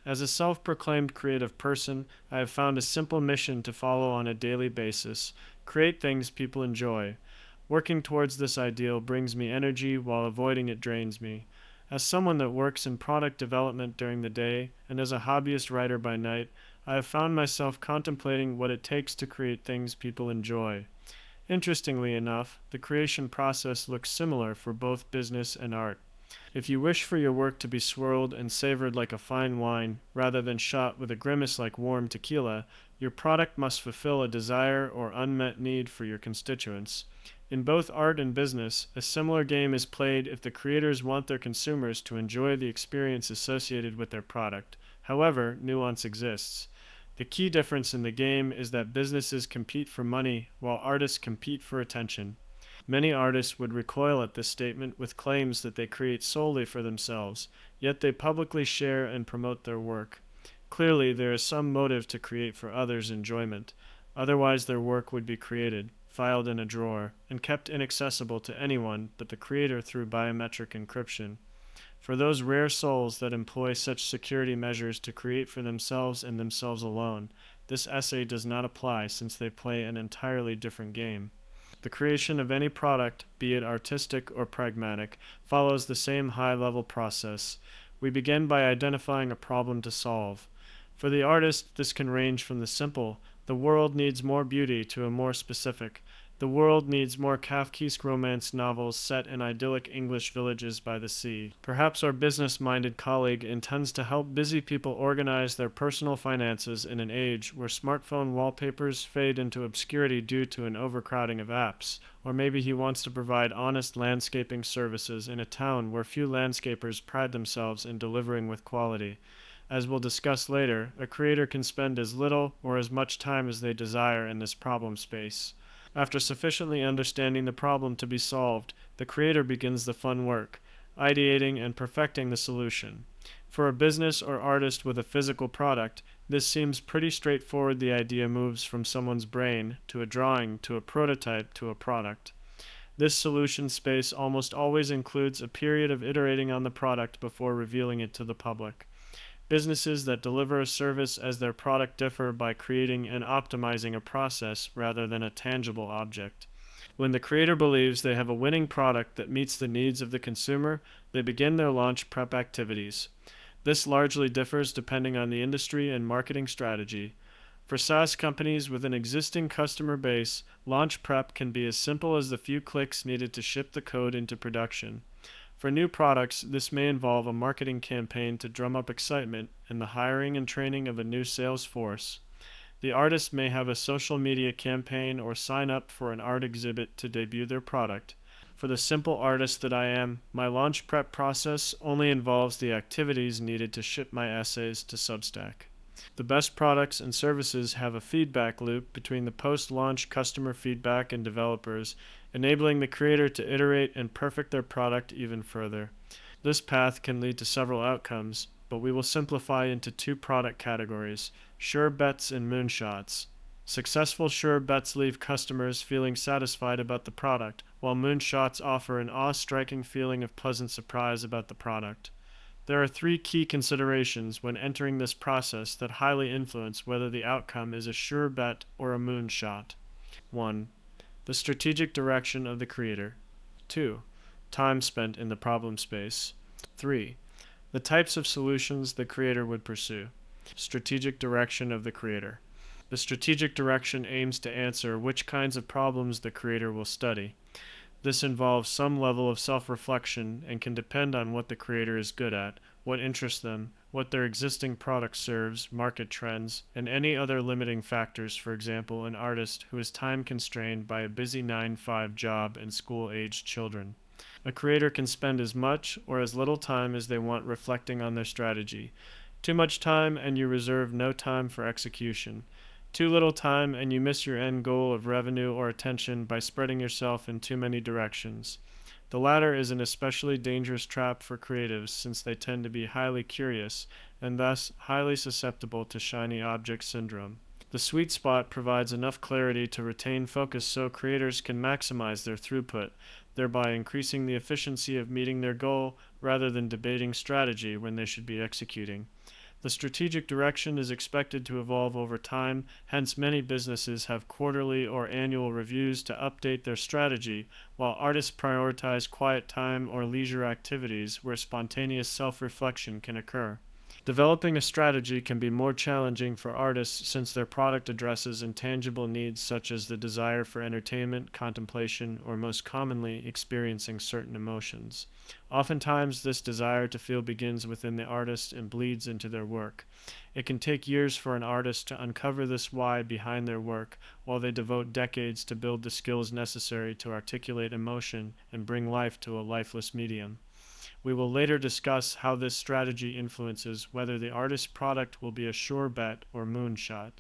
As a self-proclaimed creative person, I have found a simple mission to follow on a daily basis: create things people enjoy. Working towards this ideal brings me energy while avoiding it drains me. As someone that works in product development during the day and as a hobbyist writer by night, I have found myself contemplating what it takes to create things people enjoy. Interestingly enough, the creation process looks similar for both business and art. If you wish for your work to be swirled and savored like a fine wine, rather than shot with a grimace like warm tequila, your product must fulfill a desire or unmet need for your constituents. In both art and business, a similar game is played if the creators want their consumers to enjoy the experience associated with their product. However, nuance exists. The key difference in the game is that businesses compete for money while artists compete for attention. Many artists would recoil at this statement with claims that they create solely for themselves, yet they publicly share and promote their work. Clearly, there is some motive to create for others' enjoyment. Otherwise, their work would be created, filed in a drawer, and kept inaccessible to anyone but the creator through biometric encryption. For those rare souls that employ such security measures to create for themselves and themselves alone, this essay does not apply since they play an entirely different game. The creation of any product, be it artistic or pragmatic, follows the same high-level process. We begin by identifying a problem to solve. For the artist, this can range from the simple, "the world needs more beauty," to a more specific, "the world needs more Kafkaesque romance novels set in idyllic English villages by the sea." Perhaps our business-minded colleague intends to help busy people organize their personal finances in an age where smartphone wallpapers fade into obscurity due to an overcrowding of apps. Or maybe he wants to provide honest landscaping services in a town where few landscapers pride themselves in delivering with quality. As we'll discuss later, a creator can spend as little or as much time as they desire in this problem space. After sufficiently understanding the problem to be solved, the creator begins the fun work, ideating and perfecting the solution. For a business or artist with a physical product, this seems pretty straightforward. The idea moves from someone's brain to a drawing to a prototype to a product. This solution space almost always includes a period of iterating on the product before revealing it to the public. Businesses that deliver a service as their product differ by creating and optimizing a process rather than a tangible object. When the creator believes they have a winning product that meets the needs of the consumer, they begin their launch prep activities. This largely differs depending on the industry and marketing strategy. For SaaS companies with an existing customer base, launch prep can be as simple as the few clicks needed to ship the code into production. For new products, this may involve a marketing campaign to drum up excitement and the hiring and training of a new sales force. The artist may have a social media campaign or sign up for an art exhibit to debut their product. For the simple artist that I am, my launch prep process only involves the activities needed to ship my essays to Substack. The best products and services have a feedback loop between the post-launch customer feedback and developers, enabling the creator to iterate and perfect their product even further. This path can lead to several outcomes, but we will simplify into two product categories: sure bets and moonshots. Successful sure bets leave customers feeling satisfied about the product, while moonshots offer an awe-striking feeling of pleasant surprise about the product. There are three key considerations when entering this process that highly influence whether the outcome is a sure bet or a moonshot. 1. The strategic direction of the creator. 2. Time spent in the problem space. 3. The types of solutions the creator would pursue. Strategic direction of the creator. The strategic direction aims to answer which kinds of problems the creator will study. This involves some level of self-reflection and can depend on what the creator is good at, what interests them, what their existing product serves, market trends, and any other limiting factors. For example, an artist who is time constrained by a busy 9-to-5 job and school-aged children. A creator can spend as much or as little time as they want reflecting on their strategy. Too much time and you reserve no time for execution. Too little time and you miss your end goal of revenue or attention by spreading yourself in too many directions. The latter is an especially dangerous trap for creatives since they tend to be highly curious and thus highly susceptible to shiny object syndrome. The sweet spot provides enough clarity to retain focus so creators can maximize their throughput, thereby increasing the efficiency of meeting their goal rather than debating strategy when they should be executing. The strategic direction is expected to evolve over time, hence, many businesses have quarterly or annual reviews to update their strategy, while artists prioritize quiet time or leisure activities where spontaneous self reflection can occur. Developing a strategy can be more challenging for artists since their product addresses intangible needs such as the desire for entertainment, contemplation, or most commonly, experiencing certain emotions. Oftentimes, this desire to feel begins within the artist and bleeds into their work. It can take years for an artist to uncover this why behind their work, while they devote decades to build the skills necessary to articulate emotion and bring life to a lifeless medium. We will later discuss how this strategy influences whether the artist's product will be a sure bet or moonshot.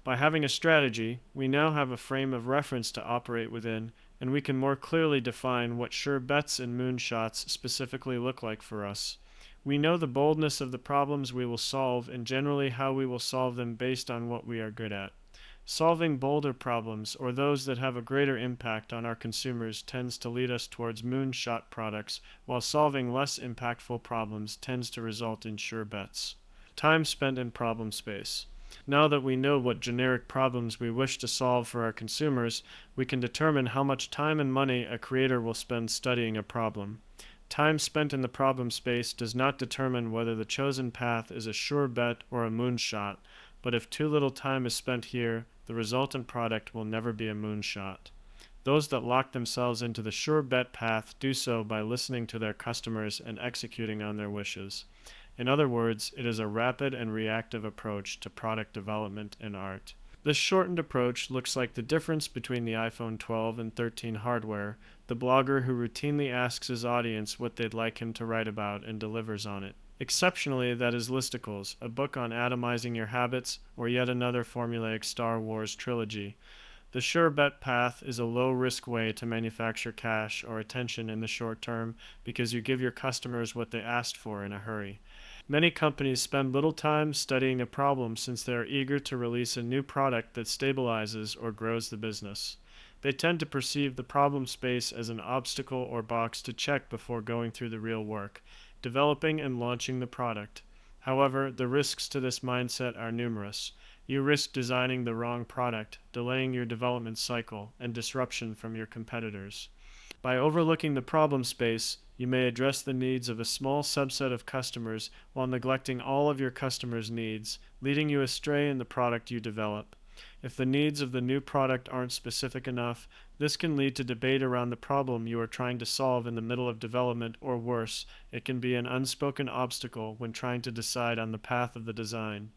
By having a strategy, we now have a frame of reference to operate within, and we can more clearly define what sure bets and moonshots specifically look like for us. We know the boldness of the problems we will solve and generally how we will solve them based on what we are good at. Solving bolder problems, or those that have a greater impact on our consumers, tends to lead us towards moonshot products, while solving less impactful problems tends to result in sure bets. Time spent in problem space. Now that we know what generic problems we wish to solve for our consumers, we can determine how much time and money a creator will spend studying a problem. Time spent in the problem space does not determine whether the chosen path is a sure bet or a moonshot, but if too little time is spent here, the resultant product will never be a moonshot. Those that lock themselves into the sure bet path do so by listening to their customers and executing on their wishes. In other words, it is a rapid and reactive approach to product development and art. This shortened approach looks like the difference between the iPhone 12 and 13 hardware, the blogger who routinely asks his audience what they'd like him to write about and delivers on it. Exceptionally, that is Listicles, a book on atomizing your habits, or yet another formulaic Star Wars trilogy. The sure bet path is a low-risk way to manufacture cash or attention in the short term because you give your customers what they asked for in a hurry. Many companies spend little time studying a problem since they are eager to release a new product that stabilizes or grows the business. They tend to perceive the problem space as an obstacle or box to check before going through the real work, developing and launching the product. However, the risks to this mindset are numerous. You risk designing the wrong product, delaying your development cycle, and disruption from your competitors. By overlooking the problem space, you may address the needs of a small subset of customers while neglecting all of your customers' needs, leading you astray in the product you develop. If the needs of the new product aren't specific enough, this can lead to debate around the problem you are trying to solve in the middle of development, or worse, it can be an unspoken obstacle when trying to decide on the path of the design.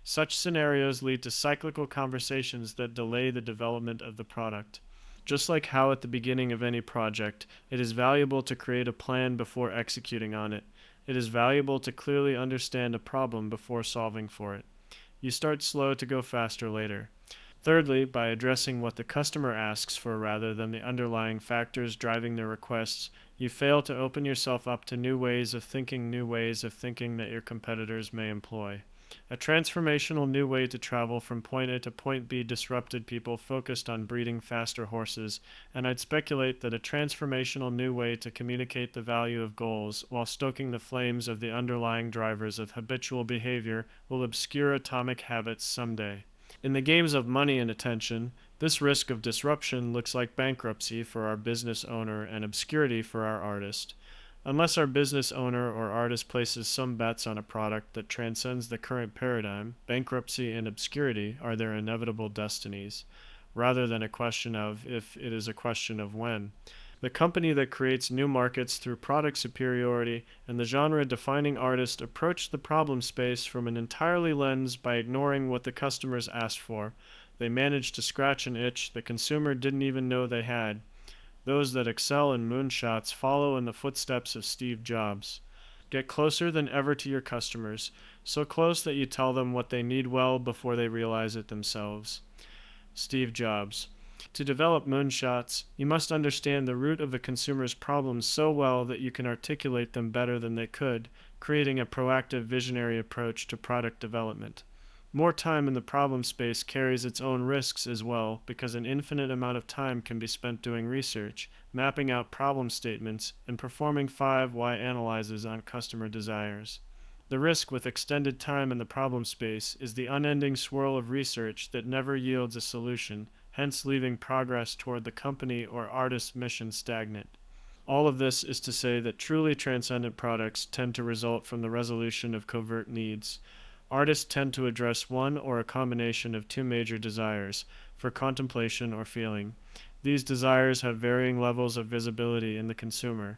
Such scenarios lead to cyclical conversations that delay the development of the product. Just like how at the beginning of any project, it is valuable to create a plan before executing on it. It is valuable to clearly understand a problem before solving for it. You start slow to go faster later. Thirdly, by addressing what the customer asks for rather than the underlying factors driving their requests, you fail to open yourself up to new ways of thinking that your competitors may employ. A transformational new way to travel from point A to point B disrupted people focused on breeding faster horses, and I'd speculate that a transformational new way to communicate the value of goals while stoking the flames of the underlying drivers of habitual behavior will obscure atomic habits someday. In the games of money and attention, this risk of disruption looks like bankruptcy for our business owner and obscurity for our artist. Unless our business owner or artist places some bets on a product that transcends the current paradigm, bankruptcy and obscurity are their inevitable destinies, rather than a question of if, it is a question of when. The company that creates new markets through product superiority and the genre-defining artist approach the problem space from an entirely lens by ignoring what the customers asked for. They manage to scratch an itch the consumer didn't even know they had. Those that excel in moonshots follow in the footsteps of Steve Jobs. Get closer than ever to your customers, so close that you tell them what they need well before they realize it themselves. Steve Jobs. To develop moonshots, you must understand the root of the consumer's problems so well that you can articulate them better than they could, creating a proactive visionary approach to product development. More time in the problem space carries its own risks as well, because an infinite amount of time can be spent doing research, mapping out problem statements, and performing 5 why analyses on customer desires. The risk with extended time in the problem space is the unending swirl of research that never yields a solution, hence leaving progress toward the company or artist's mission stagnant. All of this is to say that truly transcendent products tend to result from the resolution of covert needs. Artists tend to address one or a combination of two major desires, for contemplation or feeling. These desires have varying levels of visibility in the consumer.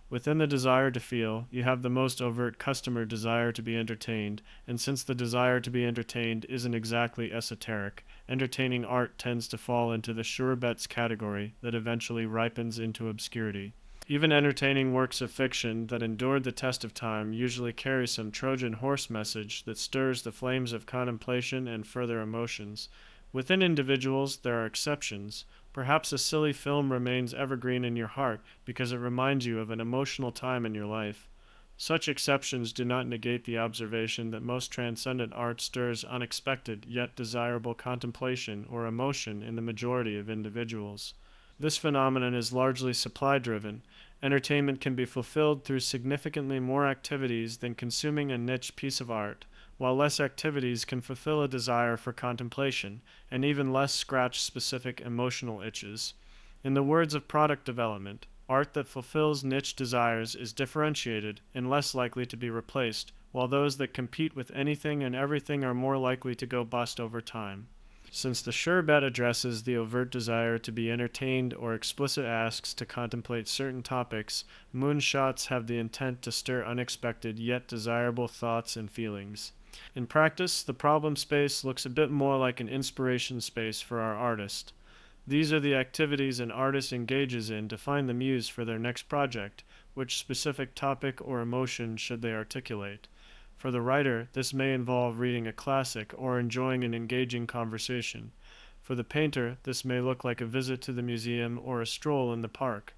Within the desire to feel, you have the most overt customer desire to be entertained, and since the desire to be entertained isn't exactly esoteric, entertaining art tends to fall into the sure bets category that eventually ripens into obscurity. Even entertaining works of fiction that endured the test of time usually carry some Trojan horse message that stirs the flames of contemplation and further emotions. Within individuals, there are exceptions. Perhaps a silly film remains evergreen in your heart because it reminds you of an emotional time in your life. Such exceptions do not negate the observation that most transcendent art stirs unexpected yet desirable contemplation or emotion in the majority of individuals. This phenomenon is largely supply driven. Entertainment can be fulfilled through significantly more activities than consuming a niche piece of art, while less activities can fulfill a desire for contemplation, and even less scratch specific emotional itches. In the words of product development, art that fulfills niche desires is differentiated and less likely to be replaced, while those that compete with anything and everything are more likely to go bust over time. Since the sure bet addresses the overt desire to be entertained or explicit asks to contemplate certain topics, moonshots have the intent to stir unexpected yet desirable thoughts and feelings. In practice, the problem space looks a bit more like an inspiration space for our artist. These are the activities an artist engages in to find the muse for their next project, which specific topic or emotion should they articulate. For the writer, this may involve reading a classic or enjoying an engaging conversation. For the painter, this may look like a visit to the museum or a stroll in the park.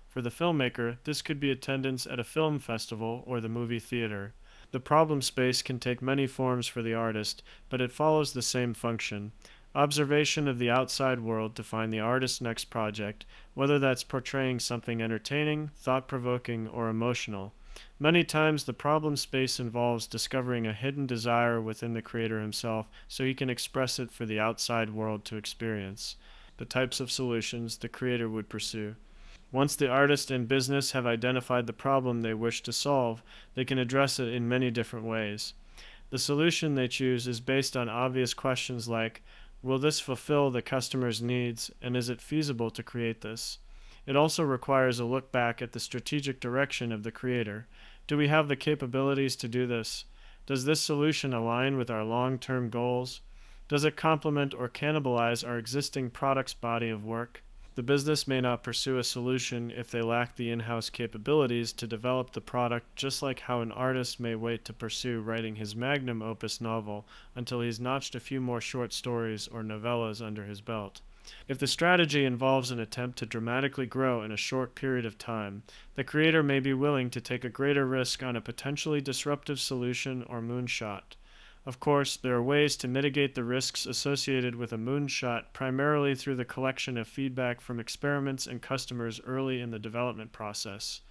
For the filmmaker, this could be attendance at a film festival or the movie theater. The problem space can take many forms for the artist, but it follows the same function. Observation of the outside world to find the artist's next project, whether that's portraying something entertaining, thought-provoking, or emotional. Many times the problem space involves discovering a hidden desire within the creator himself so he can express it for the outside world to experience. The types of solutions the creator would pursue. Once the artist and business have identified the problem they wish to solve, they can address it in many different ways. The solution they choose is based on obvious questions like, will this fulfill the customer's needs, and is it feasible to create this? It also requires a look back at the strategic direction of the creator. Do we have the capabilities to do this? Does this solution align with our long-term goals? Does it complement or cannibalize our existing product's body of work? The business may not pursue a solution if they lack the in-house capabilities to develop the product, just like how an artist may wait to pursue writing his magnum opus novel until he's notched a few more short stories or novellas under his belt. If the strategy involves an attempt to dramatically grow in a short period of time, the creator may be willing to take a greater risk on a potentially disruptive solution or moonshot. Of course, there are ways to mitigate the risks associated with a moonshot primarily through the collection of feedback from experiments and customers early in the development process.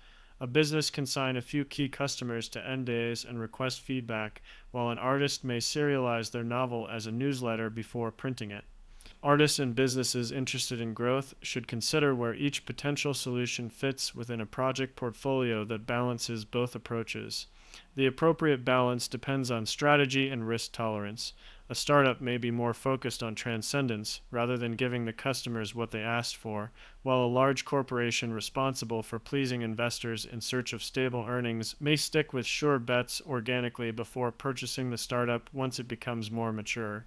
A business can sign a few key customers to NDAs and request feedback, while an artist may serialize their novel as a newsletter before printing it. Artists and businesses interested in growth should consider where each potential solution fits within a project portfolio that balances both approaches. The appropriate balance depends on strategy and risk tolerance. A startup may be more focused on transcendence rather than giving the customers what they asked for, while a large corporation responsible for pleasing investors in search of stable earnings may stick with sure bets organically before purchasing the startup once it becomes more mature.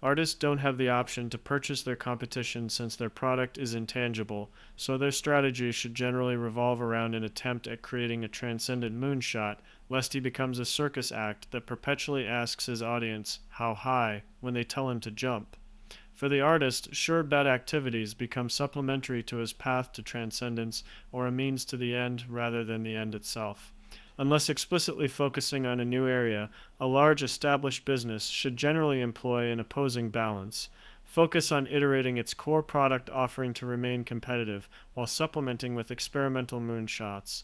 Artists don't have the option to purchase their competition since their product is intangible, so their strategy should generally revolve around an attempt at creating a transcendent moonshot, lest he becomes a circus act that perpetually asks his audience, how high, when they tell him to jump. For the artist, sure bet activities become supplementary to his path to transcendence or a means to the end rather than the end itself. Unless explicitly focusing on a new area, a large established business should generally employ an opposing balance. Focus on iterating its core product offering to remain competitive, while supplementing with experimental moonshots.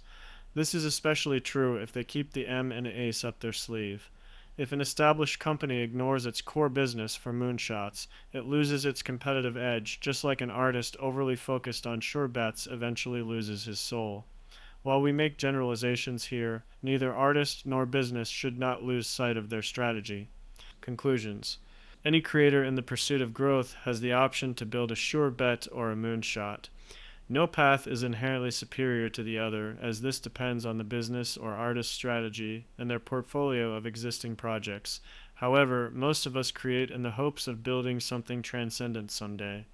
This is especially true if they keep the M and ace up their sleeve. If an established company ignores its core business for moonshots, it loses its competitive edge, just like an artist overly focused on sure bets eventually loses his soul. While we make generalizations here, neither artist nor business should not lose sight of their strategy. Conclusions. Any creator in the pursuit of growth has the option to build a sure bet or a moonshot. No path is inherently superior to the other, as this depends on the business or artist's strategy and their portfolio of existing projects. However, most of us create in the hopes of building something transcendent someday.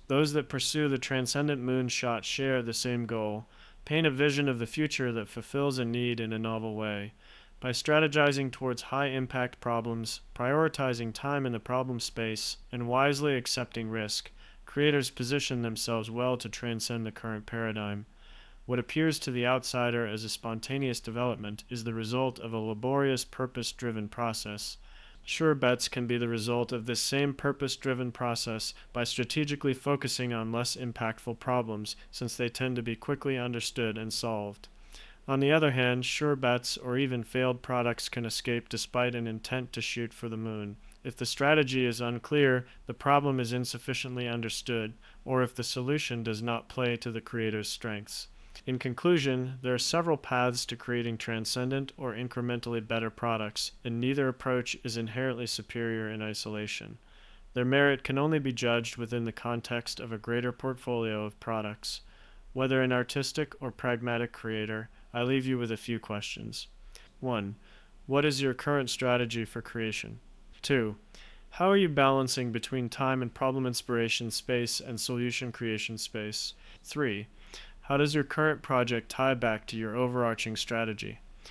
Those that pursue the transcendent moonshot share the same goal: paint a vision of the future that fulfills a need in a novel way. By strategizing towards high impact problems, prioritizing time in the problem space, and wisely accepting risk, creators position themselves well to transcend the current paradigm. What appears to the outsider as a spontaneous development is the result of a laborious, purpose driven process. Sure bets can be the result of this same purpose driven process by strategically focusing on less impactful problems, since they tend to be quickly understood and solved. On the other hand, sure bets or even failed products can escape despite an intent to shoot for the moon. If the strategy is unclear, the problem is insufficiently understood, or if the solution does not play to the creator's strengths. In conclusion, there are several paths to creating transcendent or incrementally better products, and neither approach is inherently superior in isolation. Their merit can only be judged within the context of a greater portfolio of products. Whether an artistic or pragmatic creator, I leave you with a few questions. 1. What is your current strategy for creation? 2. How are you balancing between time and problem inspiration space and solution creation space? 3. How does your current project tie back to your overarching strategy?